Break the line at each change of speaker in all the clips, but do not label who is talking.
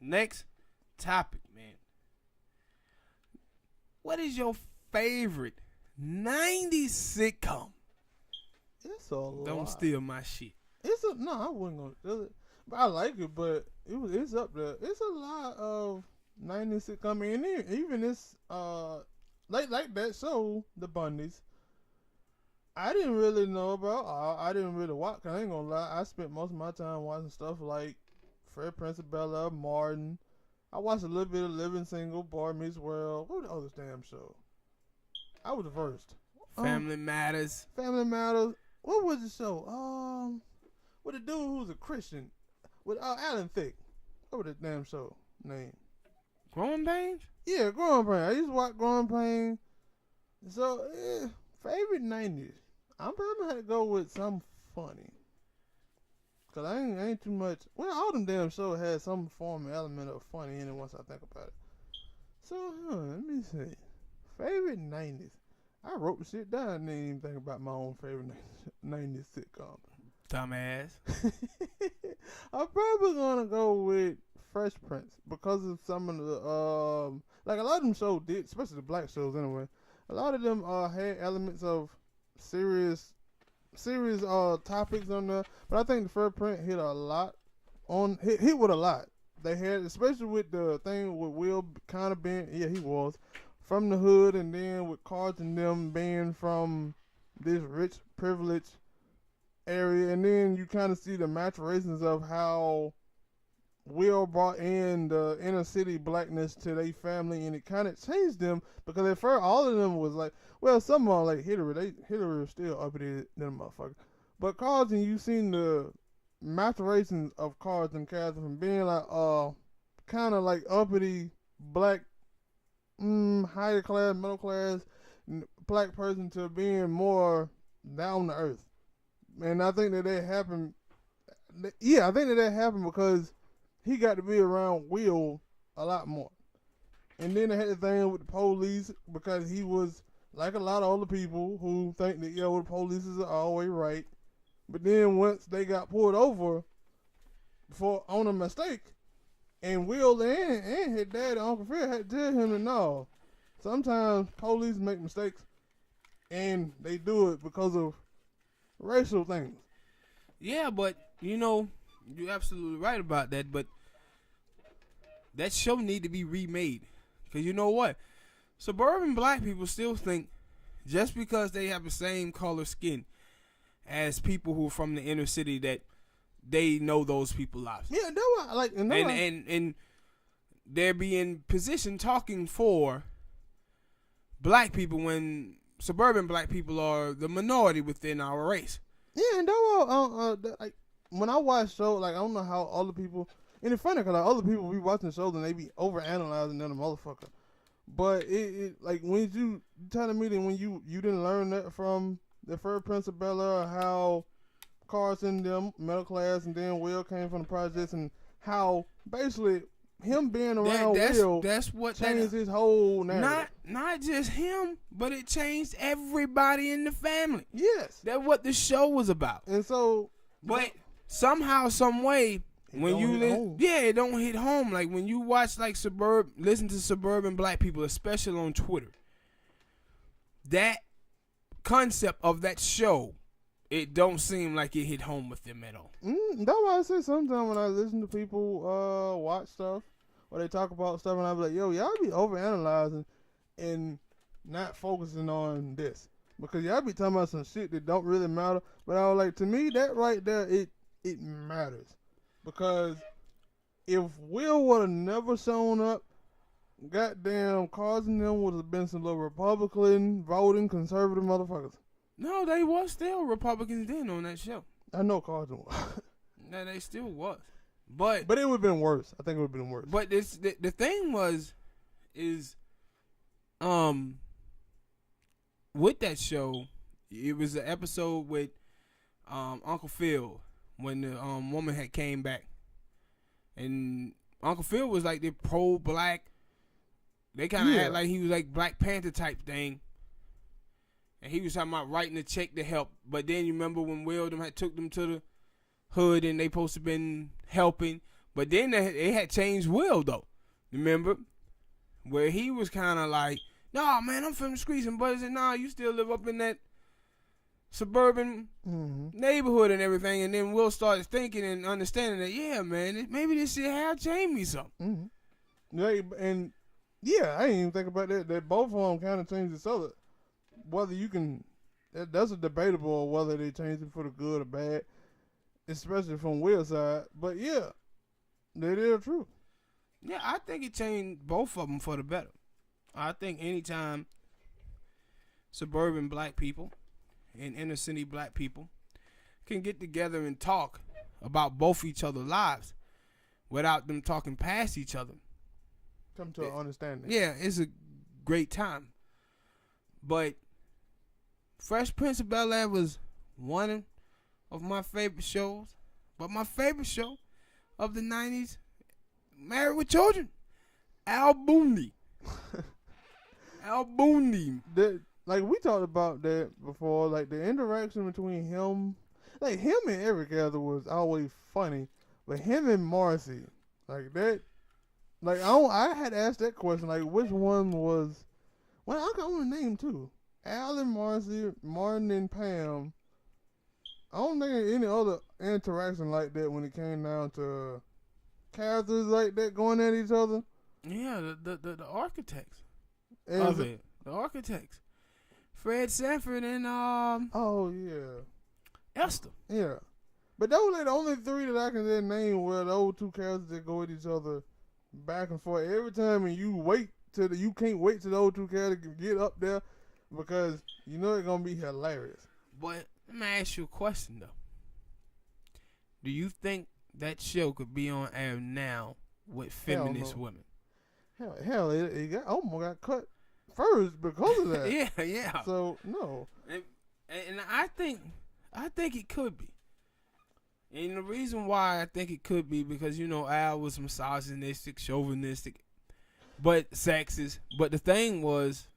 Next topic, man. What is your favorite 90s sitcom?
It's a lot.
Don't steal my shit.
I wouldn't go. But I like it, but it's up there. It's a lot of 90s sitcom, and even this like that show, The Bundys. I didn't really know about. I didn't really watch. I ain't gonna lie. I spent most of my time watching stuff like Fresh Prince of Bel-Air, Martin. I watched a little bit of Living Single, Boy Meets World. What was the other damn show? I was the first.
Family Matters.
Family Matters. What was the show? With the dude who's a Christian, with Alan Thicke. What was the damn show name?
Growing Pains?
Yeah, Growing Pains. I used to watch Growing Pains. So, favorite 90s. I'm probably had to go with something funny. Cause I ain't too much. Well, all them damn shows had some form of element of funny in it once I think about it. So, let me see. Favorite 90s. I wrote the shit down and didn't even think about my own favorite 90s sitcom.
Dumbass.
I'm probably gonna go with Fresh Prince because of some of the like a lot of them shows did, especially the black shows anyway. A lot of them had elements of serious topics on there, but I think the Fresh Prince hit a lot hit with a lot. They had, especially with the thing with Will kind of being, he was from the hood, and then with Cards and them being from this rich, privileged area, and then you kind of see the maturations of how Will brought in the inner city blackness to their family, and it kind of changed them because at first all of them was like, well, some of them like Hillary was still uppity than a motherfucker, but Cards and you seen the maturations of Cards and character from being like kind of like uppity black, higher class, middle class black person to being more down to earth. And I think that happened. Yeah, I think that happened because he got to be around Will a lot more. And then they had the thing with the police because he was like a lot of other people who think that, the police is always right. But then once they got pulled over on a mistake, and Will and his dad and Uncle Phil had to tell him that no, sometimes police make mistakes and they do it because of racial things.
Yeah, but you're absolutely right about that. But that show need to be remade, because you know what? Suburban black people still think just because they have the same color skin as people who are from the inner city that they know those people lives.
Yeah, that's why I like.
And they're being positioned talking for black people when suburban black people are the minority within our race.
Yeah, and like when I watch shows, like I don't know how other people, and it's funny because like other people be watching shows and they be over analyzing them, motherfucker. But it like when you telling me that when you didn't learn that from the Fresh Prince of Bel-Air, how Carson them middle class and then Will came from the projects, and how basically him being around Will
that's what
changed his whole narrative.
Not just him, but it changed everybody in the family.
Yes,
that's what the show was about.
And so,
but somehow, some way, when it don't hit home. Like when you watch listen to suburban black people, especially on Twitter, that concept of that show, it don't seem like it hit home with them at all.
That's why I say sometimes when I listen to people watch stuff or they talk about stuff, and I be like, yo, y'all be overanalyzing and not focusing on this, because y'all be talking about some shit that don't really matter. But I was like, to me, that right there, it matters, because if Will would have never shown up, goddamn, Carson them would have been some little Republican voting conservative motherfuckers.
No, they was still Republicans then on that show.
I know Carson was.
No, they still was. But
it would have been worse. I think it would have been worse.
But the thing is with that show, it was an episode with Uncle Phil when the woman had came back, and Uncle Phil was like the pro-black. They kind of act like he was like Black Panther type thing. and he was talking about writing a check to help. But then you remember when Will them had took them to the hood and they supposed to been helping, but then they had changed Will though. Remember where he was kind of like, "Nah, man, I'm from the streets," and Buddy said, "Nah, you still live up in that suburban neighborhood and everything." And then Will started thinking and understanding that, yeah, man, maybe this shit have changed me something.
Yeah, and yeah, I didn't even think about that. That both of them kind of changed each other. Whether you can, that's a debatable whether they changed it for the good or bad, especially from Will's side. But yeah, that is true.
Yeah, I think it changed both of them for the better. I think anytime suburban black people and inner city black people can get together and talk about both each other's lives without them talking past each other,
come to an understanding.
Yeah, it's a great time. But Fresh Prince of Bel-Air was one of my favorite shows. But my favorite show of the 90s, Married with Children, Al Bundy. Al Bundy.
Like we talked about that before, like the interaction between him, like him and Eric Adler was always funny, but him and Marcy, like that, like I had asked that question, like which one was, well I got one name too, Al and Marcy, Martin and Pam. I don't think any other interaction like that when it came down to characters like that going at each other.
Yeah, the architects of it. The architects. Fred Sanford and
oh yeah,
Esther.
Yeah, but those are the only three that I can then name where those two characters that go at each other back and forth every time, and you can't wait till those two characters get up there because you know it's gonna be hilarious.
But let me ask you a question though. Do you think that show could be on air now with feminist women?
Hell, it almost got cut first because of that.
yeah.
So no,
and I think it could be. And the reason why I think it could be because you know Al was misogynistic, chauvinistic, but sexist. But the thing was,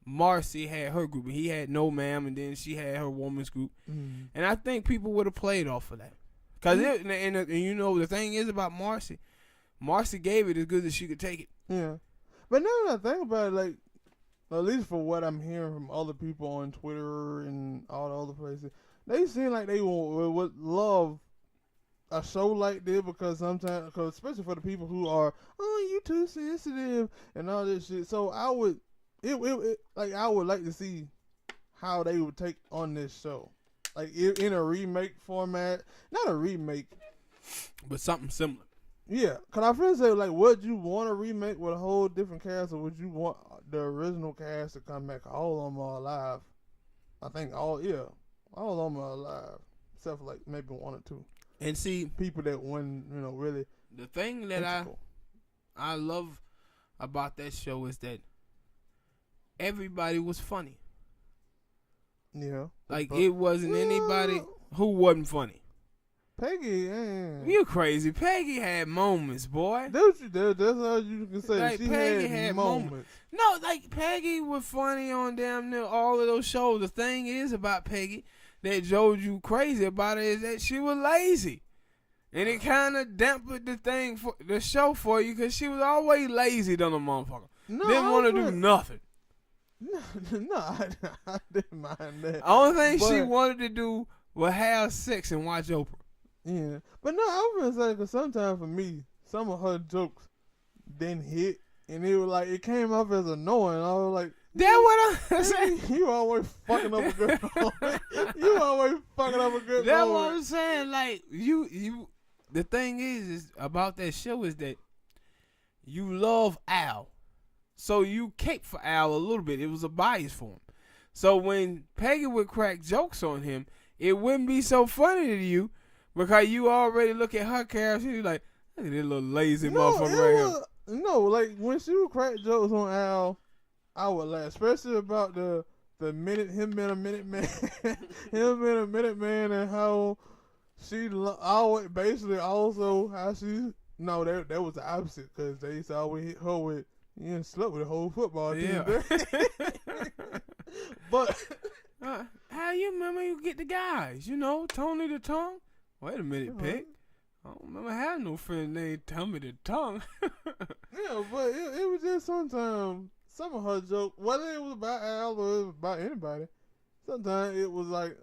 Marcy had her group, and he had No Ma'am, and then she had her woman's group. And I think people would have played off of that. Cause and you know the thing is about Marcy gave it as good as she could take it.
Yeah, but now that I think about it, like at least for what I'm hearing from other people on Twitter and all the other places, they seem like they would love a show like this because sometimes, especially for the people who are, oh, you too sensitive and all this shit. So I would like to see how they would take on this show. Like in a remake format, not a remake,
but something similar.
Yeah, cause I feel say like, would you want to remake with a whole different cast, or would you want the original cast to come back? All of them are alive. I think all of them are alive, except for like maybe one or two.
And see,
people that won, really.
The thing that I love about that show is that everybody was funny.
Yeah.
Like, it wasn't anybody who wasn't funny.
Peggy,
you crazy. Peggy had moments, boy.
That's all you can say.
Like,
she
Peggy
had moments.
No, like, Peggy was funny on damn near all of those shows. The thing is about Peggy that drove you crazy about it is that she was lazy. And it kind of dampened the show for you because she was always lazy than a motherfucker.
No,
didn't want to do nothing.
No, I didn't mind that.
Only thing she wanted to do was have sex and watch Oprah.
Yeah, but no, I was gonna say because sometimes for me, some of her jokes didn't hit, and it was like it came off as annoying. I was like,
"That's what I'm saying."
You always fucking up a good moment. You always fucking up a good moment.
That's what I'm saying. Like you. The thing is about that show is that you love Al. So you cape for Al a little bit. It was a bias for him. So when Peggy would crack jokes on him, it wouldn't be so funny to you because you already look at her character. You're like, look at this little lazy motherfucker right here.
No, like when she would crack jokes on Al, I would laugh, especially about the him being a minute man, him being a minute man, and how she always basically also how she that was the opposite because they used to always hit her with. You slept with the whole football team.
Yeah.
But
How you remember you get the guys? You know, Tony the Tongue. Wait a minute, Peg. I don't remember having no friend named Tommy the Tongue.
Yeah, but it was just sometimes some of her jokes, whether it was about Al or it was about anybody, sometimes it was like,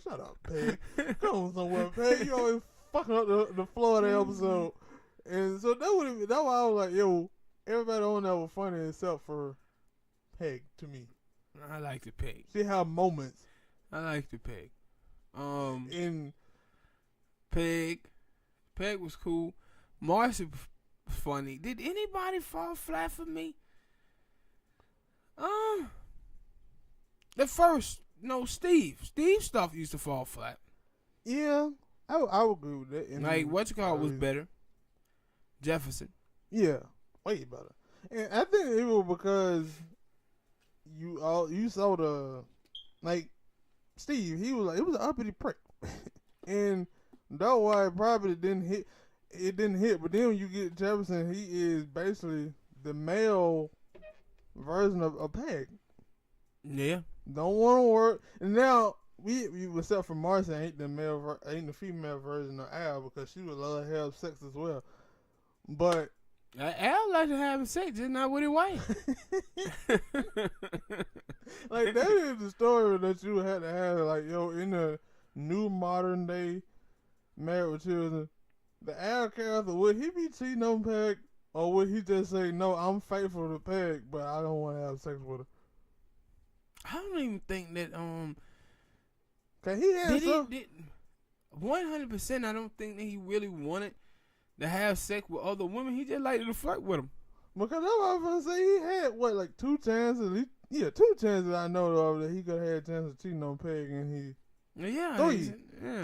shut up, Peg. Come on somewhere, Peg. You always fucking up the flow of the episode. And so that's why I was like, yo, everybody on there was funny except for Peg to me.
I like the Peg.
She had moments.
I like the Peg.
In
Peg was cool. Marcy was funny. Did anybody fall flat for me? The first, Steve. Steve's stuff used to fall flat.
Yeah, I would agree with that.
Like was better. Jefferson.
Yeah, way better. And I think it was because you saw the Steve. He was like, it was an uppity prick, and that's why it probably didn't hit. It didn't hit. But then when you get Jefferson, he is basically the male version of Peg.
Yeah.
Don't want to work. And now we except for Marcy, ain't the female version of Al because she would love to have sex as well. But
Al liked to have sex, just not with his wife.
Like that is the story that you had to have. Like, yo, in the new modern day Married with Children, the Al character, would he be cheating on Peg, or would he just say, no, I'm faithful to Peg, but I don't want to have sex with her?
I don't even think that
Cause he had
100%. I don't think that he really wanted to have sex with other women. He just liked to flirt with them.
Because that's what I was gonna say. He had like 2 chances. 2 chances I know of that he could have had a chance of cheating on Peg, and he 3.
Yeah.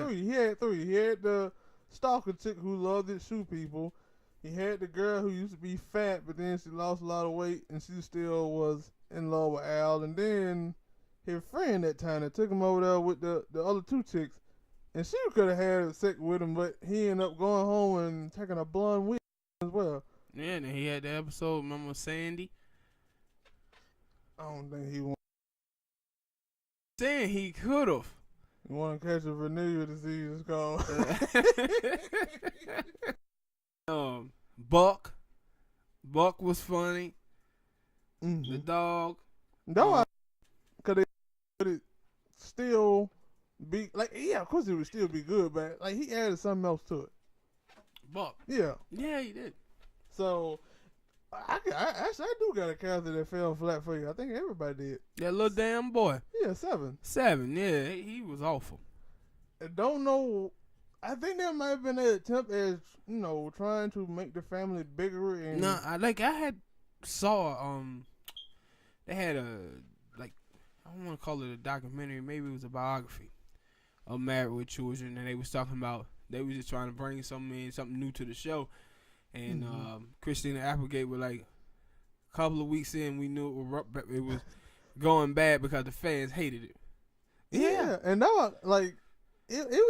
3. He had 3. He had the stalker chick who loved to shoot people. He had the girl who used to be fat, but then she lost a lot of weight, and she still was in love with Al. And then his friend that time that took him over there with the other 2 chicks, and she could have had sex with him, but he ended up going home and taking a blonde wig as well.
Yeah, and then he had the episode, remember Sandy?
I don't think he want.
Saying he could have.
You want to catch a venereal disease, it's called.
Buck was funny.
Mm-hmm.
The dog.
No, could it still be like? Yeah, of course it would still be good, but like he added something else to it.
Buck.
Yeah,
he did.
So I do got a character that fell flat for you. I think everybody did.
That little damn boy.
Yeah, 7.
7. Yeah, he was awful.
I don't know. I think that might have been an attempt as trying to make the family bigger. And
no, I had saw they had a I don't want to call it a documentary. Maybe it was a biography of Married with Children, and they was talking about they was just trying to bring something new to the show. And Christina Applegate was like, a couple of weeks in, we knew it was going bad because the fans hated it.
Yeah, and now it was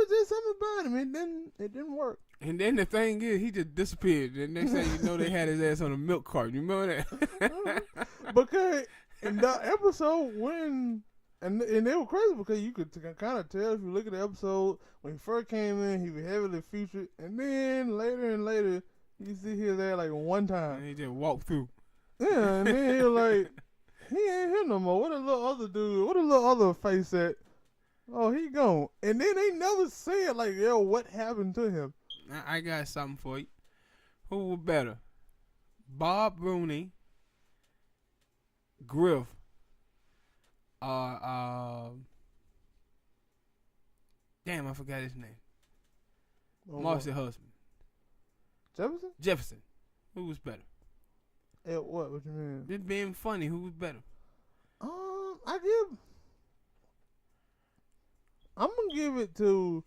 just something about him. It didn't work.
And then the thing is, he just disappeared. The next thing you know, they had his ass on a milk carton. You remember that?
Because in the episode and they were crazy because you could kind of tell if you look at the episode when he first came in, he was heavily featured, and then later and later. You see his there like one time.
And he just walked through.
Yeah, and then he was like, he ain't here no more. What a little other dude, what a little other face at? Oh, he gone. And then they never said like, yo, what happened to him?
I got something for you. Who was better? Bob Rooney, Griff, damn, I forgot his name. Marcy's husband. Jefferson. Who was better?
At what? What you mean?
Just being funny. Who was better?
I'm gonna give it to.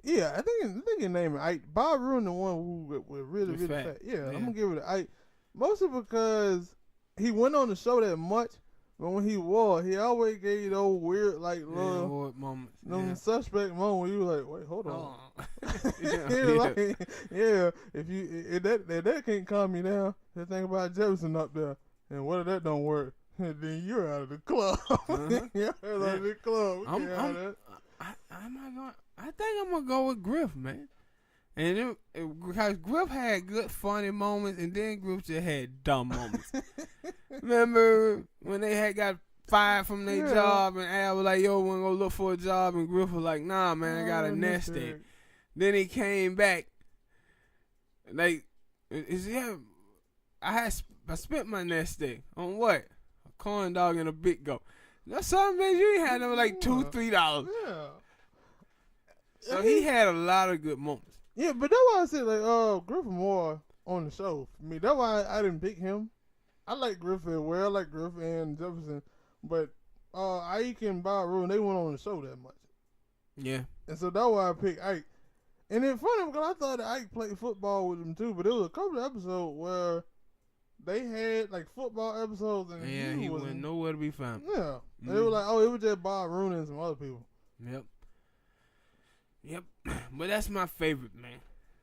Yeah, I think your name is Ike. Bob Rooney, the one who was really fat. Yeah, I'm gonna give it to Ike. Mostly because he went on the show that much, but when he was, he always gave those weird little
moments.
Suspect moments where you were like, wait, hold on. If that can't calm me down, just think about Jefferson up there, and what if that don't work? And then you're out of the club. You're out of the club.
I think I'm gonna go with Griff, man. And because Griff had good funny moments, and then Griff just had dumb moments. Remember when they had got fired from their job, and Al was like, "Yo, wanna go look for a job?" And Griff was like, "Nah, man, I got a nest egg." Then he came back. Like, I spent my nest egg on what? A corn dog and a big goat. That's something, man. You ain't had no like $2-3.
Yeah.
So he had a lot of good moments.
Yeah, but that's why I said like Griff more on the show for me. That's why I didn't pick him. I like Griff as well. I like Griff and Jefferson, but Ike and Bob Rule, they weren't on the show that much.
Yeah.
And so that's why I picked Ike. And it's funny because I thought that Ike played football with them too, but there was a couple of episodes where they had like football episodes, and
he wasn't nowhere to be found.
Yeah, they were like, oh, it was just Bob Rooney and some other people.
Yep. But that's my favorite, man.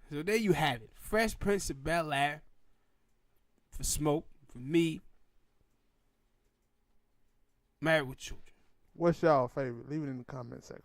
So there you have it. Fresh Prince of Bel-Air for Smoke, for me. Married with Children.
What's y'all favorite? Leave it in the comment section.